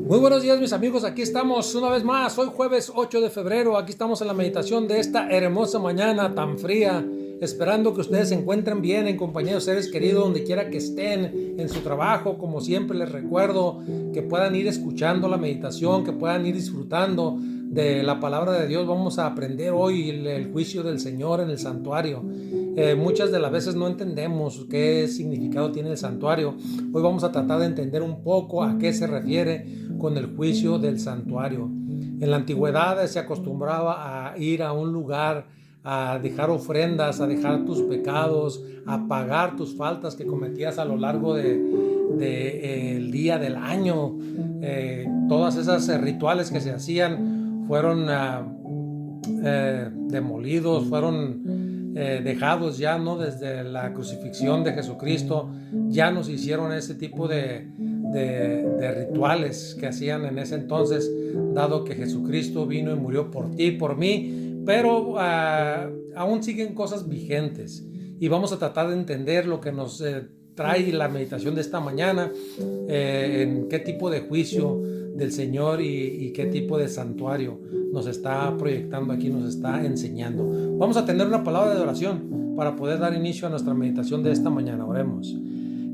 Muy buenos días, mis amigos, aquí estamos una vez más, hoy jueves 8 de febrero, aquí estamos en la meditación de esta hermosa mañana tan fría, esperando que ustedes se encuentren bien en compañía de seres queridos, donde quiera que estén, en su trabajo. Como siempre les recuerdo que puedan ir escuchando la meditación, que puedan ir disfrutando de la palabra de Dios. Vamos a aprender hoy el juicio del Señor en el santuario. Muchas de las veces no entendemos qué significado tiene el santuario. Hoy vamos a tratar de entender un poco a qué se refiere con el juicio del santuario. En la antigüedad se acostumbraba a ir a un lugar a dejar ofrendas, a dejar tus pecados, a pagar tus faltas que cometías a lo largo el día del año. Todas esas rituales que se hacían fueron demolidos, fueron dejados ya, ¿no? Desde la crucifixión de Jesucristo ya nos hicieron ese tipo de rituales que hacían en ese entonces, dado que Jesucristo vino y murió por ti, por mí, pero aún siguen cosas vigentes, y vamos a tratar de entender lo que nos trae la meditación de esta mañana, en qué tipo de juicio del Señor y qué tipo de santuario nos está proyectando aquí, nos está enseñando. Vamos a tener una palabra de oración para poder dar inicio a nuestra meditación de esta mañana. Oremos.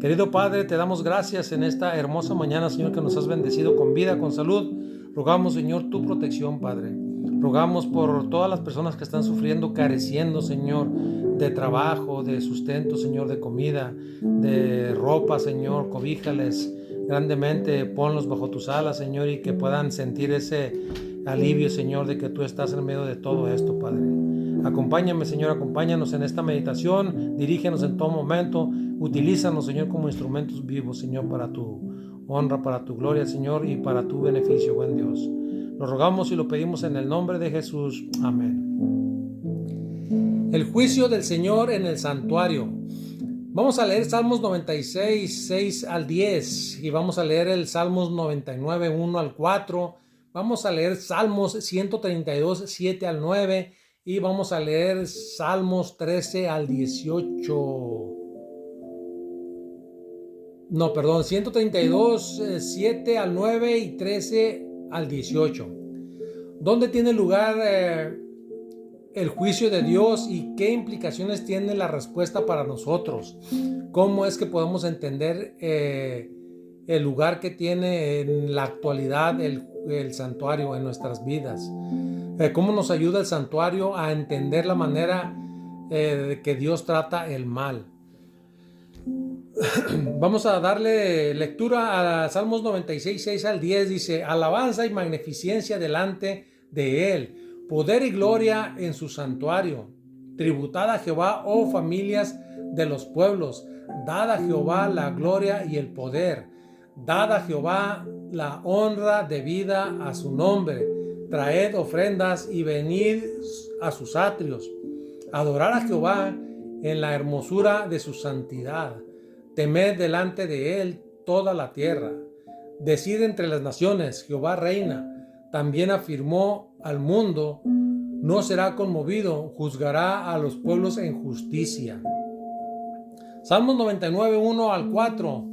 Querido Padre, te damos gracias en esta hermosa mañana, Señor, que nos has bendecido con vida, con salud. Rogamos, Señor, tu protección, Padre. Rogamos por todas las personas que están sufriendo, careciendo, Señor, de trabajo, de sustento, Señor, de comida, de ropa, Señor. Cobíjales grandemente, ponlos bajo tus alas, Señor, y que puedan sentir ese alivio, Señor, de que tú estás en medio de todo esto, Padre. Acompáñame, Señor, acompáñanos en esta meditación, dirígenos en todo momento, utilízanos, Señor, como instrumentos vivos, Señor, para tu honra, para tu gloria, Señor, y para tu beneficio, buen Dios. Lo rogamos y lo pedimos en el nombre de Jesús. Amén. El juicio del Señor en el santuario. Vamos a leer Salmos 96, 6 al 10, y vamos a leer el Salmos 99, 1 al 4. Vamos a leer Salmos 132, 7 al 9, y vamos a leer Salmos 13 al 18. No, perdón, 132, 7 al 9 y 13 al 18. ¿Dónde tiene lugar el juicio de Dios y qué implicaciones tiene la respuesta para nosotros? ¿Cómo es que podemos entender el lugar que tiene en la actualidad el santuario en nuestras vidas? ¿Cómo nos ayuda el santuario a entender la manera que Dios trata el mal? Vamos a darle lectura a Salmos 96, 6 al 10. Dice: alabanza y magnificencia delante de él, poder y gloria en su santuario. Tributad a Jehová, oh familias de los pueblos, dad a Jehová la gloria y el poder, dad a Jehová la honra debida a su nombre, traed ofrendas y venid a sus atrios, adorad a Jehová en la hermosura de su santidad. Temed delante de él toda la tierra. Decid entre las naciones: Jehová reina. También afirmó al mundo: no será conmovido, juzgará a los pueblos en justicia. Salmos 99, 1 al 4.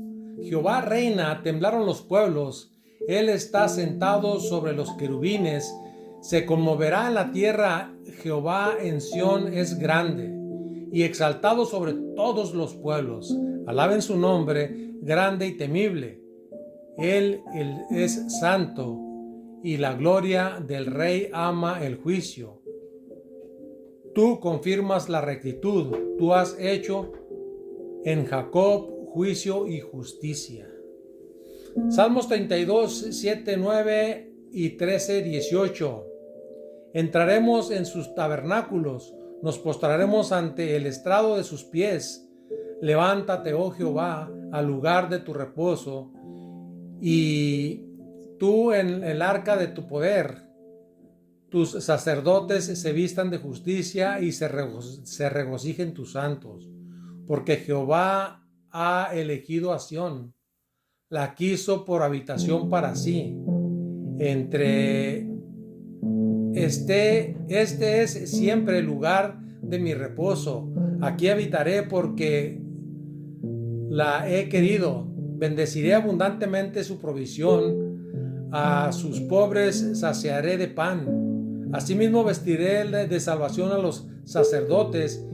Jehová reina, temblaron los pueblos. Él está sentado sobre los querubines. Se conmoverá en la tierra. Jehová en Sión es grande y exaltado sobre todos los pueblos. Alaben su nombre, grande y temible. Él es santo, y la gloria del Rey ama el juicio. Tú confirmas la rectitud, tú has hecho en Jacob juicio y justicia. Salmos 32, 7, 9 y 13, 18. Entraremos en sus tabernáculos, nos postraremos ante el estrado de sus pies. Levántate, oh Jehová, al lugar de tu reposo, y tú en el arca de tu poder. Tus sacerdotes se vistan de justicia y se regocijen tus santos, porque Jehová ha elegido a Sión, la quiso por habitación para sí. Este es siempre el lugar de mi reposo. Aquí habitaré porque la he querido. Bendeciré abundantemente su provisión. a sus pobres saciaré de pan. Asimismo vestiré de salvación a los sacerdotes,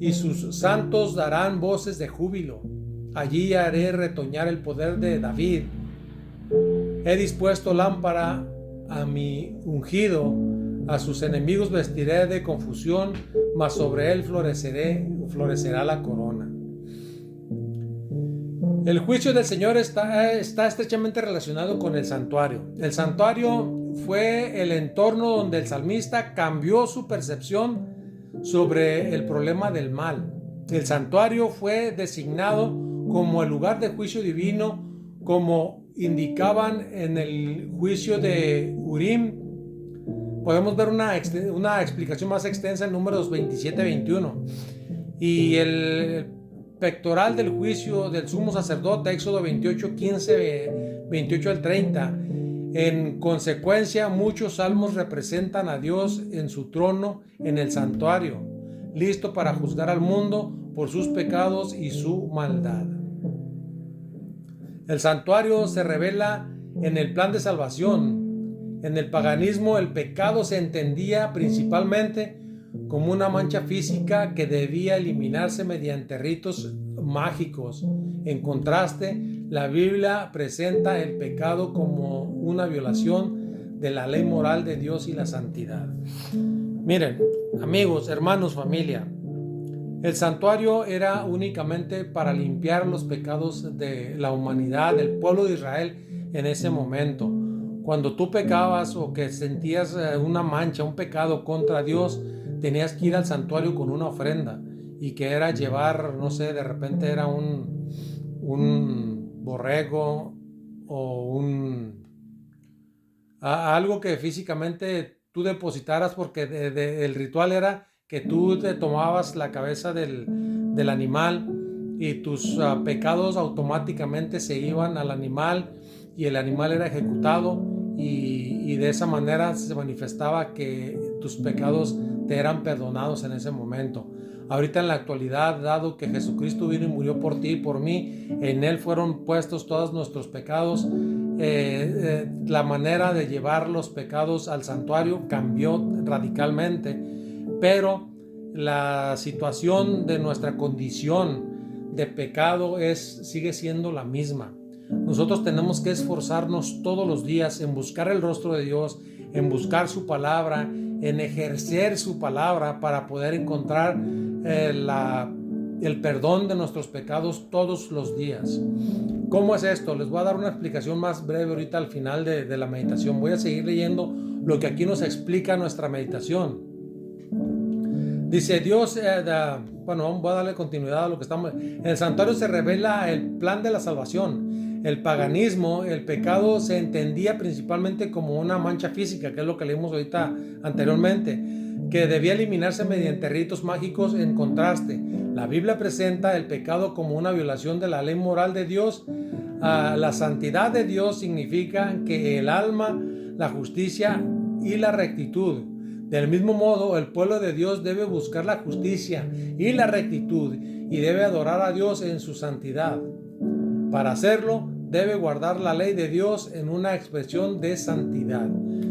y sus santos darán voces de júbilo. Allí haré retoñar el poder de David. He dispuesto lámpara a mi ungido, a sus enemigos vestiré de confusión, mas sobre él florecerá la corona. El juicio del Señor está estrechamente relacionado con el santuario. El santuario fue el entorno donde el salmista cambió su percepción sobre el problema del mal. El santuario fue designado como el lugar de juicio divino, como indicaban en el juicio de Urim. Podemos ver una explicación más extensa en Números 27-21. Y el pectoral del juicio del sumo sacerdote, Éxodo 28-15, 28 al 30. En consecuencia, muchos salmos representan a Dios en su trono en el santuario, listo para juzgar al mundo por sus pecados y su maldad. El santuario se revela en el plan de salvación. En el paganismo, el pecado se entendía principalmente como una mancha física que debía eliminarse mediante ritos mágicos. En contraste, la Biblia presenta el pecado como una violación de la ley moral de Dios y la santidad. Miren, amigos, hermanos, familia, el santuario era únicamente para limpiar los pecados de la humanidad, del pueblo de Israel en ese momento. Cuando tú pecabas o que sentías una mancha, un pecado contra Dios, tenías que ir al santuario con una ofrenda, y que era llevar, no sé, de repente era un borrego o algo que físicamente tú depositaras, porque el ritual era que tú te tomabas la cabeza del animal, y tus pecados automáticamente se iban al animal, y el animal era ejecutado, y de esa manera se manifestaba que tus pecados te eran perdonados en ese momento. Ahorita en la actualidad, dado que Jesucristo vino y murió por ti y por mí, en Él fueron puestos todos nuestros pecados. La manera de llevar los pecados al santuario cambió radicalmente, pero la situación de nuestra condición de pecado sigue siendo la misma. Nosotros tenemos que esforzarnos todos los días en buscar el rostro de Dios, en buscar su palabra, en ejercer su palabra para poder encontrar el perdón de nuestros pecados todos los días. ¿Cómo es esto? Les voy a dar una explicación más breve ahorita al final de la meditación. Voy a seguir leyendo lo que aquí nos explica nuestra meditación. Dice Dios, bueno, voy a darle continuidad a lo que estamos. En el santuario se revela el plan de la salvación. El paganismo, el pecado se entendía principalmente como una mancha física, que es lo que leímos ahorita anteriormente, que debía eliminarse mediante ritos mágicos. En contraste, la Biblia presenta el pecado como una violación de la ley moral de Dios. La santidad de Dios significa que el alma, la justicia y la rectitud. Del mismo modo, el pueblo de Dios debe buscar la justicia y la rectitud, y debe adorar a Dios en su santidad. Para hacerlo, debe guardar la ley de Dios en una expresión de santidad.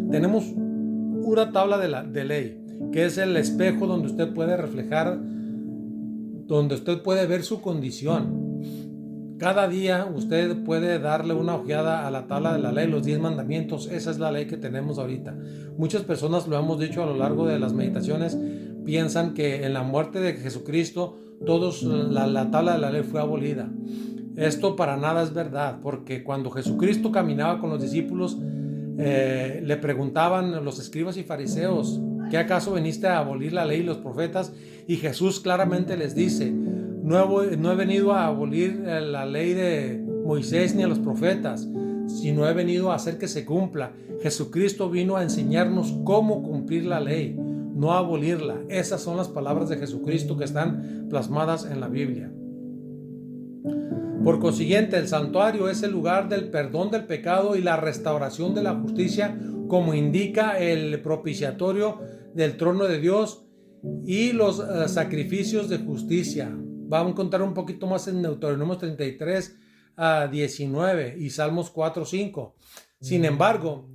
Tenemos una tabla de ley, que es el espejo donde usted puede reflejar, donde usted puede ver su condición. Cada día usted puede darle una ojeada a la tabla de la ley, los 10 mandamientos. Esa es la ley que tenemos ahorita. Muchas personas, lo hemos dicho a lo largo de las meditaciones, piensan que en la muerte de Jesucristo la tabla de la ley fue abolida. Esto para nada es verdad, porque cuando Jesucristo caminaba con los discípulos, le preguntaban los escribas y fariseos: ¿qué acaso veniste a abolir la ley y los profetas? Y Jesús claramente les dice: no he venido a abolir la ley de Moisés ni a los profetas, sino he venido a hacer que se cumpla. Jesucristo vino a enseñarnos cómo cumplir la ley, no a abolirla. Esas son las palabras de Jesucristo que están plasmadas en la Biblia. Por consiguiente, el santuario es el lugar del perdón del pecado y la restauración de la justicia, como indica el propiciatorio del trono de Dios y los sacrificios de justicia. Vamos a contar un poquito más en Deuteronomio 33, 19 y Salmos 4:5. Sin embargo,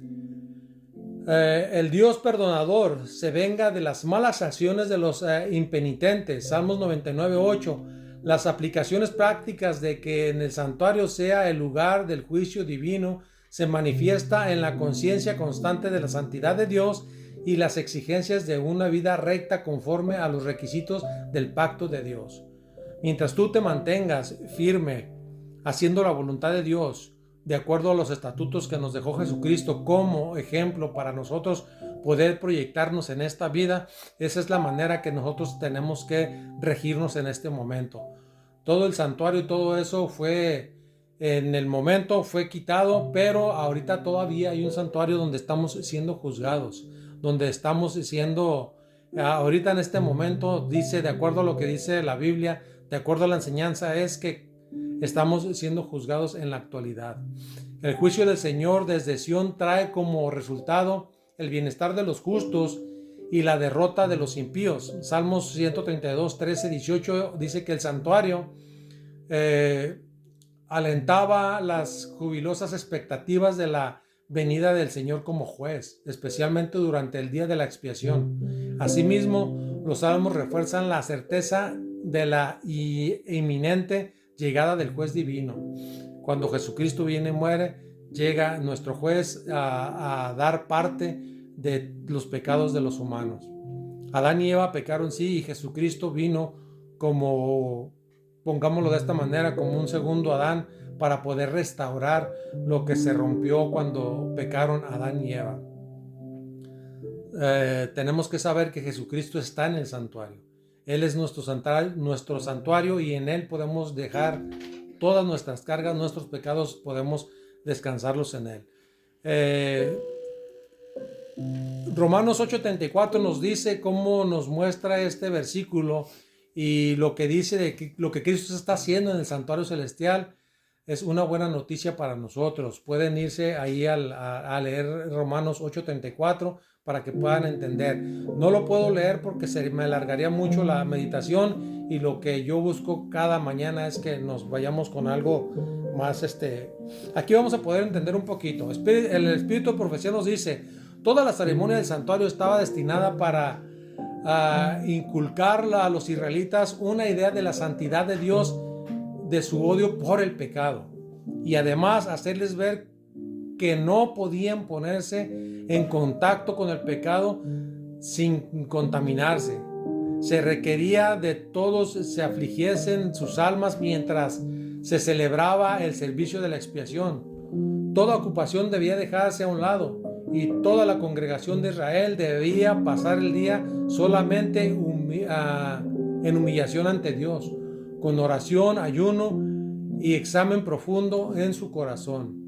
el Dios perdonador se venga de las malas acciones de los impenitentes. Salmos 99:8. Las aplicaciones prácticas de que en el santuario sea el lugar del juicio divino se manifiesta en la conciencia constante de la santidad de Dios y las exigencias de una vida recta conforme a los requisitos del pacto de Dios. Mientras tú te mantengas firme haciendo la voluntad de Dios, de acuerdo a los estatutos que nos dejó Jesucristo como ejemplo para nosotros poder proyectarnos en esta vida, esa es la manera que nosotros tenemos que regirnos en este momento. Todo el santuario y todo eso fue, en el momento fue quitado, pero ahorita todavía hay un santuario donde estamos siendo juzgados, donde estamos siendo, ahorita en este momento dice, de acuerdo a lo que dice la Biblia, de acuerdo a la enseñanza, es que estamos siendo juzgados en la actualidad. El juicio del Señor desde Sión trae como resultado el bienestar de los justos y la derrota de los impíos. Salmos 132, 13, 18 dice que el santuario alentaba las jubilosas expectativas de la venida del Señor como juez, especialmente durante el día de la expiación. Asimismo, los salmos refuerzan la certeza de la inminente llegada del juez divino. Cuando Jesucristo viene y muere, llega nuestro juez a dar parte de los pecados de los humanos. Adán y Eva pecaron sí, y Jesucristo vino como, pongámoslo de esta manera, como un segundo Adán para poder restaurar lo que se rompió cuando pecaron Adán y Eva. Tenemos que saber que Jesucristo está en el santuario. Él es nuestro santuario y en Él podemos dejar todas nuestras cargas, nuestros pecados, podemos descansarlos en Él. Romanos 8:34 nos dice cómo nos muestra este versículo y lo que dice de que lo que Cristo está haciendo en el santuario celestial es una buena noticia para nosotros. Pueden irse ahí a leer Romanos 8:34 para que puedan entender. No lo puedo leer porque se me alargaría mucho la meditación y lo que yo busco cada mañana es que nos vayamos con algo más. Aquí vamos a poder entender un poquito. El Espíritu de Profecía nos dice, toda la ceremonia del santuario estaba destinada para inculcar a los israelitas una idea de la santidad de Dios, de su odio por el pecado, y además hacerles ver que no podían ponerse en contacto con el pecado sin contaminarse. Se requería de todos se afligiesen sus almas mientras se celebraba el servicio de la expiación. Toda ocupación debía dejarse a un lado y toda la congregación de Israel debía pasar el día solamente en humillación ante Dios, con oración, ayuno y examen profundo en su corazón.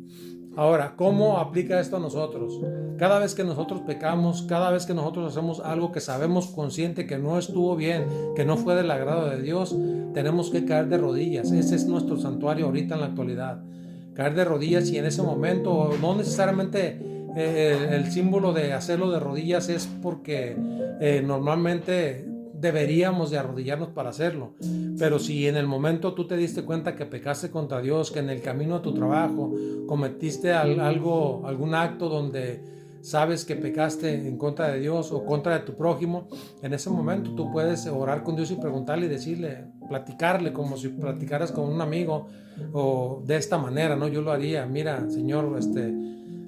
Ahora, ¿cómo aplica esto a nosotros? Cada vez que nosotros pecamos, cada vez que nosotros hacemos algo que sabemos consciente que no estuvo bien, que no fue del agrado de Dios, tenemos que caer de rodillas. Ese es nuestro santuario ahorita en la actualidad. Caer de rodillas, y en ese momento, no necesariamente el símbolo de hacerlo de rodillas es porque normalmente deberíamos de arrodillarnos para hacerlo, pero si en el momento tú te diste cuenta que pecaste contra Dios, que en el camino a tu trabajo cometiste algún acto donde sabes que pecaste en contra de Dios o contra de tu prójimo, en ese momento tú puedes orar con Dios y preguntarle y decirle, platicarle como si platicaras con un amigo, o de esta manera, ¿no? Yo lo haría, mira, Señor,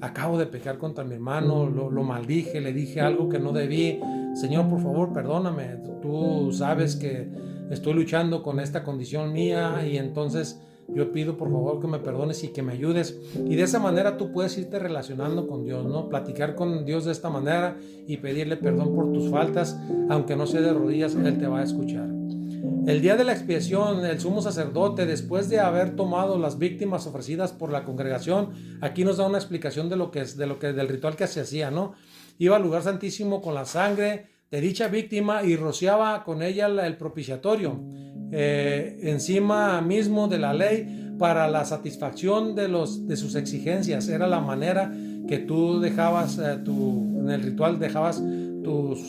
acabo de pecar contra mi hermano, lo maldije, le dije algo que no debí. Señor, por favor, perdóname. Tú sabes que estoy luchando con esta condición mía y entonces yo pido por favor que me perdones y que me ayudes. Y de esa manera tú puedes irte relacionando con Dios, ¿no? Platicar con Dios de esta manera y pedirle perdón por tus faltas, aunque no sea de rodillas, Él te va a escuchar. El día de la expiación, el sumo sacerdote, después de haber tomado las víctimas ofrecidas por la congregación, aquí nos da una explicación del ritual que se hacía, ¿no? Iba al lugar santísimo con la sangre de dicha víctima y rociaba con ella el propiciatorio encima mismo de la ley para la satisfacción de sus exigencias. Era la manera que tú dejabas, en el ritual dejabas tus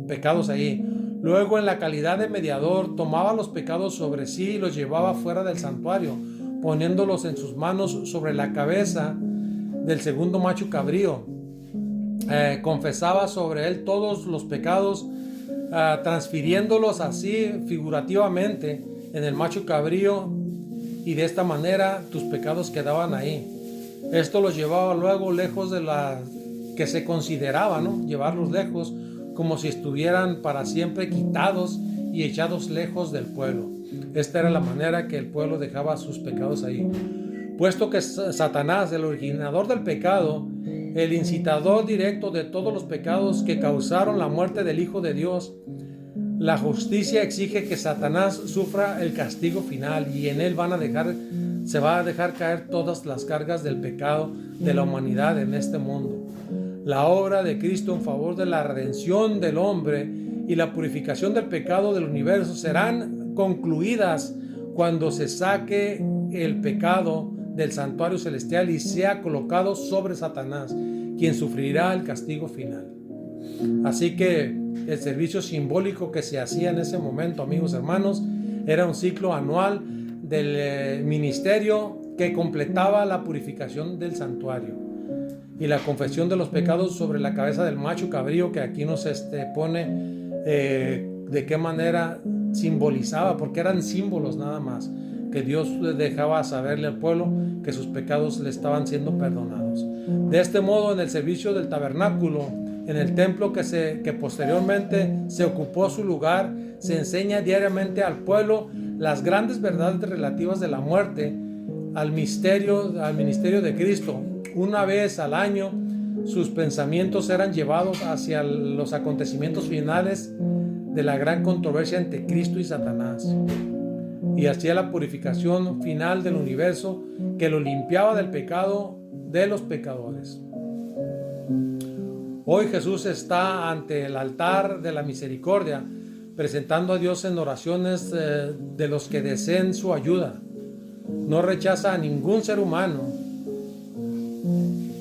pecados ahí. Luego, en la calidad de mediador, tomaba los pecados sobre sí y los llevaba fuera del santuario. poniéndolos en sus manos sobre la cabeza del segundo macho cabrío. Confesaba sobre él todos los pecados, transfiriéndolos así figurativamente en el macho cabrío, y de esta manera tus pecados quedaban ahí. Esto los llevaba luego lejos de la que se consideraba, ¿no? Llevarlos lejos, como si estuvieran para siempre quitados y echados lejos del pueblo. Esta era la manera que el pueblo dejaba sus pecados ahí. Puesto que Satanás, el originador del pecado, el incitador directo de todos los pecados que causaron la muerte del Hijo de Dios, la justicia exige que Satanás sufra el castigo final, y en él se va a dejar caer todas las cargas del pecado de la humanidad en este mundo. La obra de Cristo en favor de la redención del hombre y la purificación del pecado del universo serán concluidas cuando se saque el pecado del santuario celestial y sea colocado sobre Satanás, quien sufrirá el castigo final. Así que el servicio simbólico que se hacía en ese momento, amigos hermanos, era un ciclo anual del ministerio que completaba la purificación del santuario y la confesión de los pecados sobre la cabeza del macho cabrío, que aquí nos pone de qué manera simbolizaba, porque eran símbolos nada más, que Dios dejaba saberle al pueblo que sus pecados le estaban siendo perdonados. De este modo, en el servicio del tabernáculo, en el templo que posteriormente se ocupó su lugar, se enseña diariamente al pueblo las grandes verdades relativas de la muerte, al ministerio de Cristo. Una vez al año, sus pensamientos eran llevados hacia los acontecimientos finales de la gran controversia entre Cristo y Satanás, y hacia la purificación final del universo que lo limpiaba del pecado de los pecadores. Hoy Jesús está ante el altar de la misericordia, presentando a Dios en oraciones de los que deseen su ayuda. No rechaza a ningún ser humano.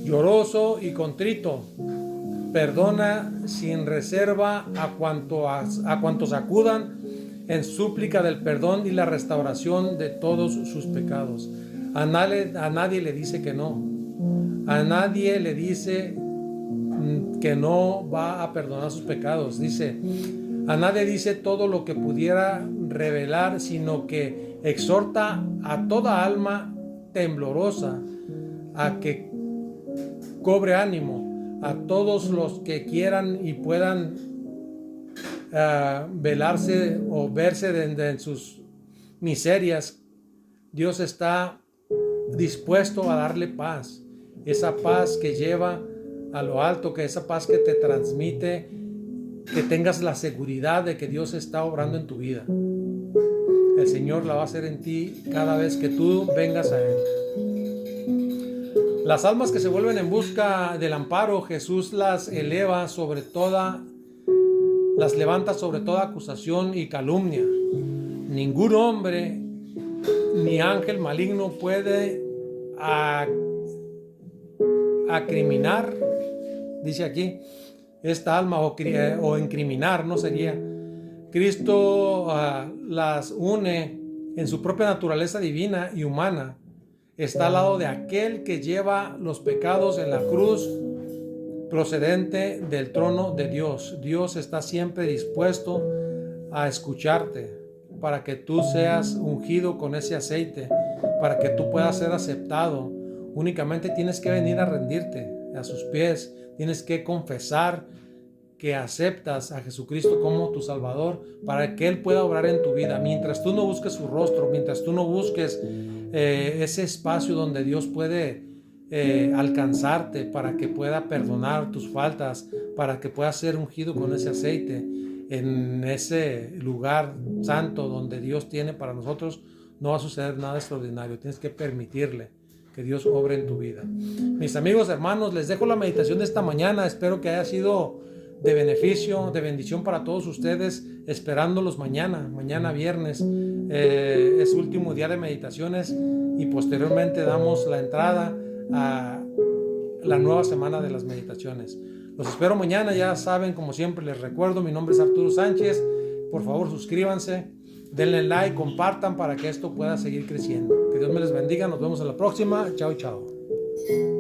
Lloroso y contrito, perdona sin reserva a cuantos acudan en súplica del perdón y la restauración de todos sus pecados. A nadie le dice que no. A nadie le dice que no va a perdonar sus pecados. A nadie dice todo lo que pudiera revelar, sino que exhorta a toda alma temblorosa a que cobre ánimo, a todos los que quieran y puedan velarse o verse en sus miserias. Dios está dispuesto a darle paz, esa paz que lleva a lo alto, que esa paz que te transmite, que tengas la seguridad de que Dios está obrando en tu vida. El Señor la va a hacer en ti cada vez que tú vengas a Él. Las almas que se vuelven en busca del amparo, Jesús las levanta sobre toda acusación y calumnia. Ningún hombre ni ángel maligno puede acriminar, dice aquí, esta alma, o incriminar, no sería. Cristo las une en su propia naturaleza divina y humana. Está al lado de aquel que lleva los pecados en la cruz, procedente del trono de Dios. Dios está siempre dispuesto a escucharte para que tú seas ungido con ese aceite, para que tú puedas ser aceptado. Únicamente tienes que venir a rendirte a sus pies, tienes que confesar que aceptas a Jesucristo como tu Salvador, para que Él pueda obrar en tu vida. Mientras tú no busques su rostro, mientras tú no busques ese espacio donde Dios puede alcanzarte, para que pueda perdonar tus faltas, para que puedas ser ungido con ese aceite en ese lugar santo donde Dios tiene para nosotros, no va a suceder nada extraordinario. Tienes que permitirle que Dios obre en tu vida. Mis amigos, hermanos, les dejo la meditación de esta mañana. Espero que haya sido de beneficio, de bendición para todos ustedes, esperándolos mañana viernes. Es último día de meditaciones y posteriormente damos la entrada a la nueva semana de las meditaciones. Los espero mañana. Ya saben, como siempre les recuerdo, mi nombre es Arturo Sánchez. Por favor, suscríbanse denle like, compartan para que esto pueda seguir creciendo. Que Dios me les bendiga, nos vemos en la próxima. Chao, chao.